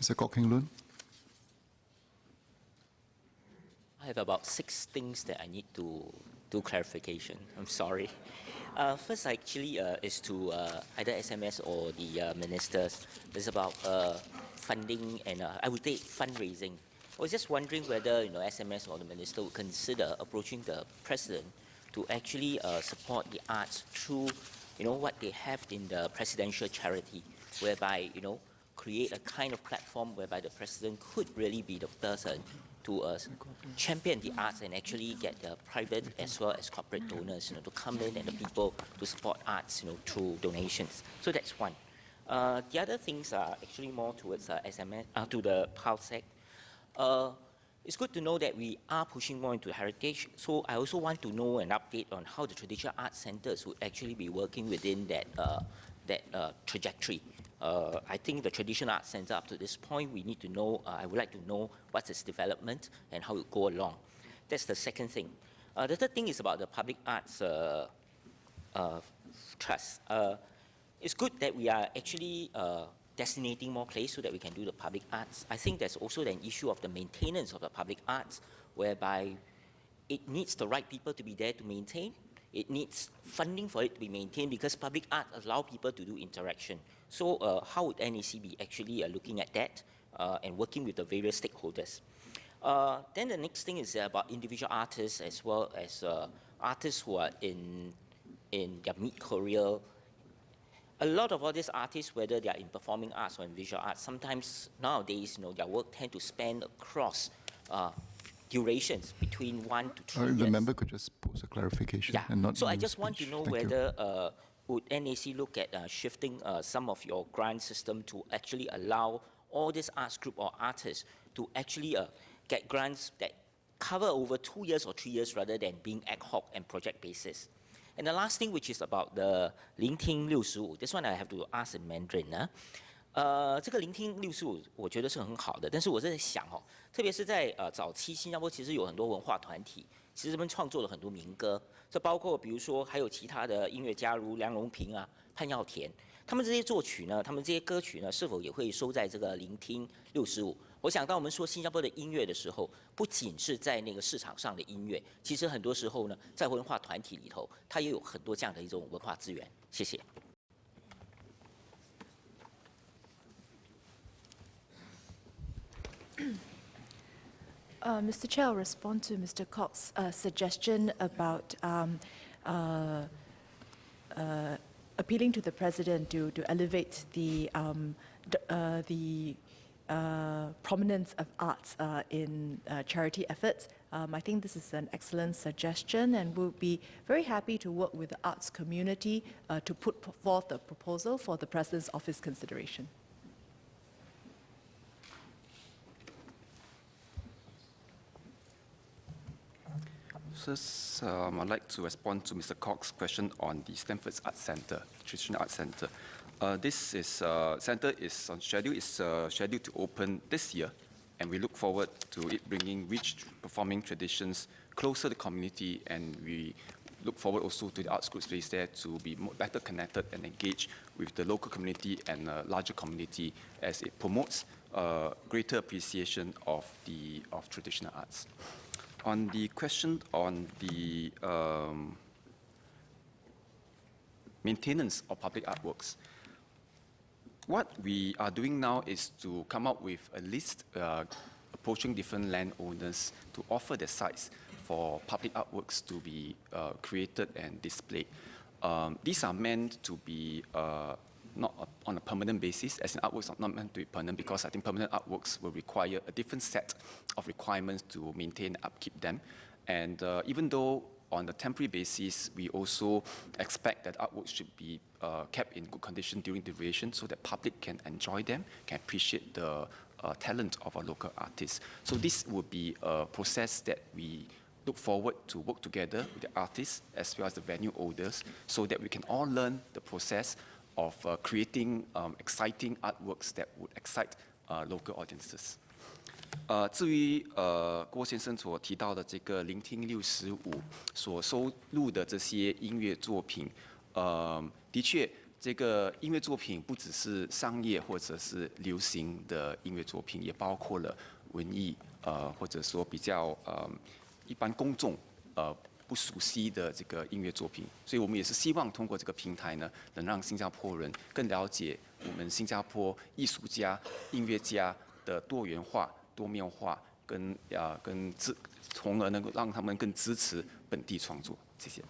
Mr. Leun. I have about 6 things that I need to do clarification. I'm sorry. First, actually, is to either SMS or the ministers. It's about funding and I would say fundraising. I was just wondering whether SMS or the minister would consider approaching the president to actually support the arts through what they have in the presidential charity, whereby create a kind of platform whereby the president could really be the person to champion the arts and actually get the private as well as corporate donors to come in and the people to support arts through donations. So that's one. The other things are actually more towards SMS to the PALSEC. It's good to know that we are pushing more into heritage. So I also want to know an update on how the traditional arts centers would actually be working within that trajectory. I think the traditional arts center up to this point, we need to know, I would like to know what's its development and how it go along. That's the second thing. The third thing is about the public arts trust. It's good that we are actually designating more place so that we can do the public arts. I think there's also an issue of the maintenance of the public arts, whereby it needs the right people to be there to maintain. It needs funding for it to be maintained because public art allow people to do interaction. So how would NAC be actually looking at that and working with the various stakeholders? Then the next thing is about individual artists as well as artists who are in their mid-career. A lot of all these artists, whether they are in performing arts or in visual arts, sometimes nowadays, their work tend to span across durations between 1 to 3 years. The member could just pose a clarification and not. So I just want to know whether would NAC look at shifting some of your grant system to actually allow all this arts group or artists to actually get grants that cover over 2 years or 3 years rather than being ad hoc and project basis. And the last thing, which is about the 聆听65, this one I have to ask in Mandarin. 这个聆听65我觉得是很好的，但是我在想特别是在早期新加坡其实有很多文化团体，其实他们创作了很多民歌，这包括比如说还有其他的音乐家如梁荣平啊、潘耀田，他们这些作曲呢，他们这些歌曲呢，是否也会收在这个聆听65？我想当我们说新加坡的音乐的时候，不仅是在那个市场上的音乐，其实很多时候呢，在文化团体里头，它也有很多这样的一种文化资源。谢谢。Mr. Chair, I'll respond to Mr. Kok's suggestion about appealing to the President to elevate the prominence of arts in charity efforts. I think this is an excellent suggestion, and we'll be very happy to work with the arts community to put forth a proposal for the President's office consideration. First, I'd like to respond to Mr. Kok's question on the Stanford's Arts Center, Traditional Arts Center. This is center is on schedule. It's scheduled to open this year, and we look forward to it bringing rich performing traditions closer to the community, and we look forward also to the arts groups based there to be better connected and engaged with the local community and larger community as it promotes greater appreciation of traditional arts. On the question on the maintenance of public artworks, what we are doing now is to come up with a list approaching different landowners to offer their sites for public artworks to be created and displayed. These are meant to be not on a permanent basis, as in artworks are not meant to be permanent, because I think permanent artworks will require a different set of requirements to maintain and upkeep them. And even though on a temporary basis, we also expect that artworks should be kept in good condition during duration so that public can enjoy them, can appreciate the talent of our local artists. So this would be a process that we look forward to work together with the artists as well as the venue owners so that we can all learn the process of creating exciting artworks that would excite local audiences. 至于郭先生所提到的这个聆听65所收录的这些音乐作品，的确这个音乐作品不只是商业或者是流行的音乐作品，也包括了文艺或者说比较一般公众不熟悉的这个音乐作品。所以我们也是希望通过这个平台呢，能让新加坡人更了解我们新加坡艺术家、音乐家的多元化、多面化，从而能够让他们更支持本地创作。谢谢。